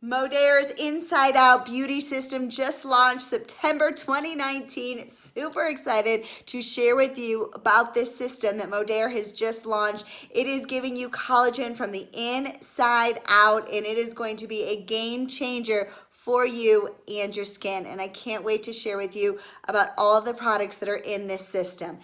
Modere's Inside Out Beauty System just launched September 2019. Super excited to share with you about this system that Modere has just launched. It is giving you collagen from the inside out, and it is going to be a game changer for you and your skin. And I can't wait to share with you about all of the products that are in this system.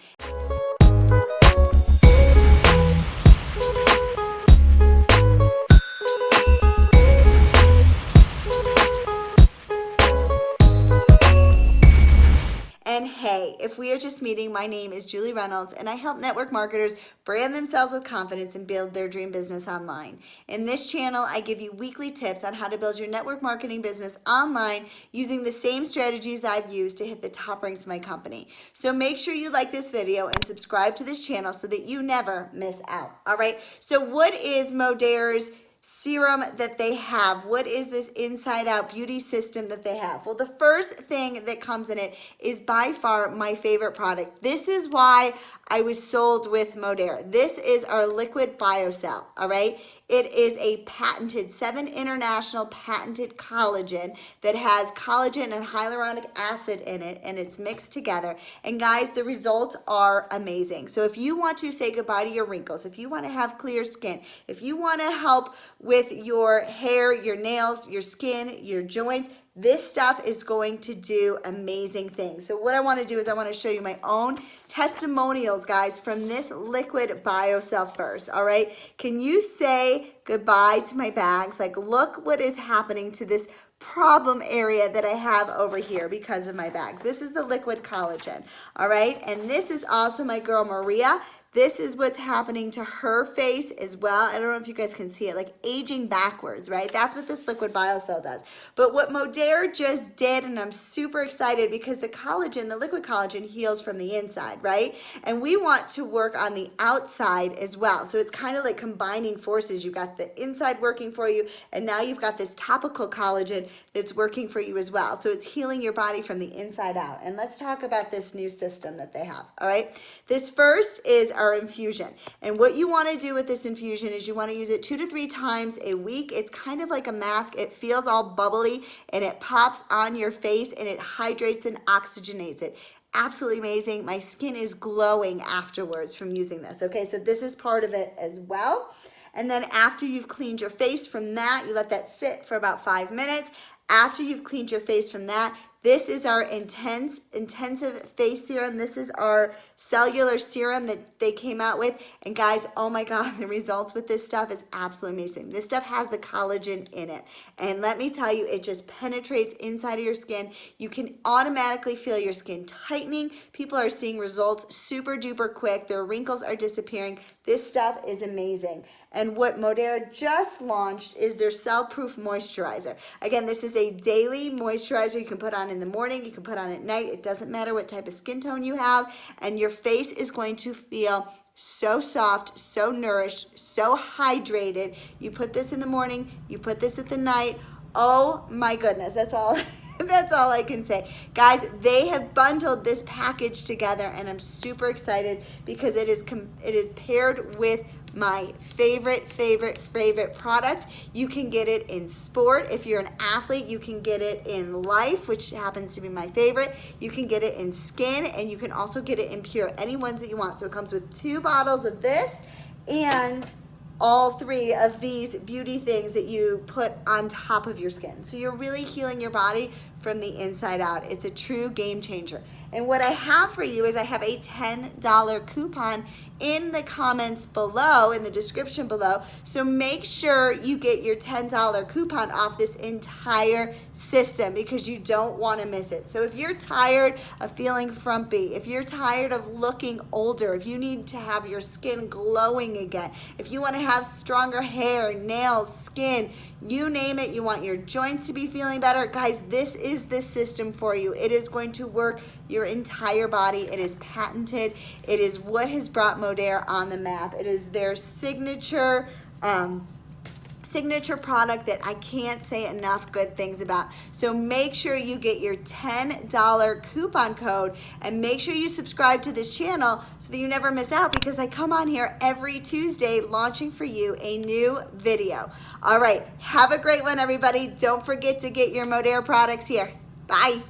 And hey, if we are just meeting, my name is Julie Reynolds, and I help network marketers brand themselves with confidence and build their dream business online. In this channel, I give you weekly tips on how to build your network marketing business online using the same strategies I've used to hit the top ranks of my company. So make sure you like this video and subscribe to this channel so that you never miss out. All right, so what is Modere's serum that they have? What is this inside out beauty system that they have? Well, the first thing that comes in it is by far my favorite product. This is why I was sold with Modere. This is our liquid biocell, all right? It is a patented 7 international patented collagen that has collagen and hyaluronic acid in it, and it's mixed together. And guys, the results are amazing. So if you want to say goodbye to your wrinkles, if you want to have clear skin, if you want to help with your hair, your nails, your skin, your joints, this stuff is going to do amazing things. So what I want to do is I want to show you my own testimonials, guys, from this liquid biocell first, all right? Can you say goodbye to my bags? Like, look what is happening to this problem area that I have over here because of my bags. This is the liquid collagen, all right? And this is also my girl Maria. This is what's happening to her face as well. I don't know if you guys can see it, like aging backwards, right? That's what this liquid biocell does. But what Modere just did, and I'm super excited because the collagen, the liquid collagen heals from the inside, right? And we want to work on the outside as well. So it's kind of like combining forces. You've got the inside working for you, and now you've got this topical collagen that's working for you as well. So it's healing your body from the inside out. And let's talk about this new system that they have, all right? This first is our infusion. And what you want to do with this infusion is you want to use it 2 to 3 times a week. It's kind of like a mask. It feels all bubbly and it pops on your face and it hydrates and oxygenates it. Absolutely amazing. My skin is glowing afterwards from using this. Okay, so this is part of it as well. And then after you've cleaned your face from that, you let that sit for about 5 minutes. After you've cleaned your face from that, this is our intensive face serum. This is our cellular serum that they came out with. And guys, oh my God, the results with this stuff is absolutely amazing. This stuff has the collagen in it. And let me tell you, it just penetrates inside of your skin. You can automatically feel your skin tightening. People are seeing results super duper quick. Their wrinkles are disappearing. This stuff is amazing. And what Modere just launched is their cell-proof moisturizer. Again, this is a daily moisturizer you can put on in the morning, you can put on at night. It doesn't matter what type of skin tone you have, and your face is going to feel so soft, so nourished, so hydrated. You put this in the morning, you put this at the night. Oh my goodness, that's all. That's all I can say. Guys, they have bundled this package together, and I'm super excited because it is paired with my favorite product. You can get it in sport. If you're an athlete, you can get it in life, which happens to be my favorite. You can get it in skin, and you can also get it in pure, any ones that you want. So it comes with 2 bottles of this and all 3 of these beauty things that you put on top of your skin. So you're really healing your body from the inside out. It's a true game changer. And what I have for you is I have a $10 coupon in the comments below, in the description below. So make sure you get your $10 coupon off this entire system because you don't want to miss it. So if you're tired of feeling frumpy, if you're tired of looking older, if you need to have your skin glowing again, if you want to have stronger hair, nails, skin, you name it, you want your joints to be feeling better, guys, this is the system for you. It is going to work your entire body. It is patented. It is what has brought Modere on the map. It is their signature signature product that I can't say enough good things about. So make sure you get your $10 coupon code, and make sure you subscribe to this channel so that you never miss out, because I come on here every Tuesday launching for you a new video. All right, have a great one, everybody. Don't forget to get your Modere products here. Bye.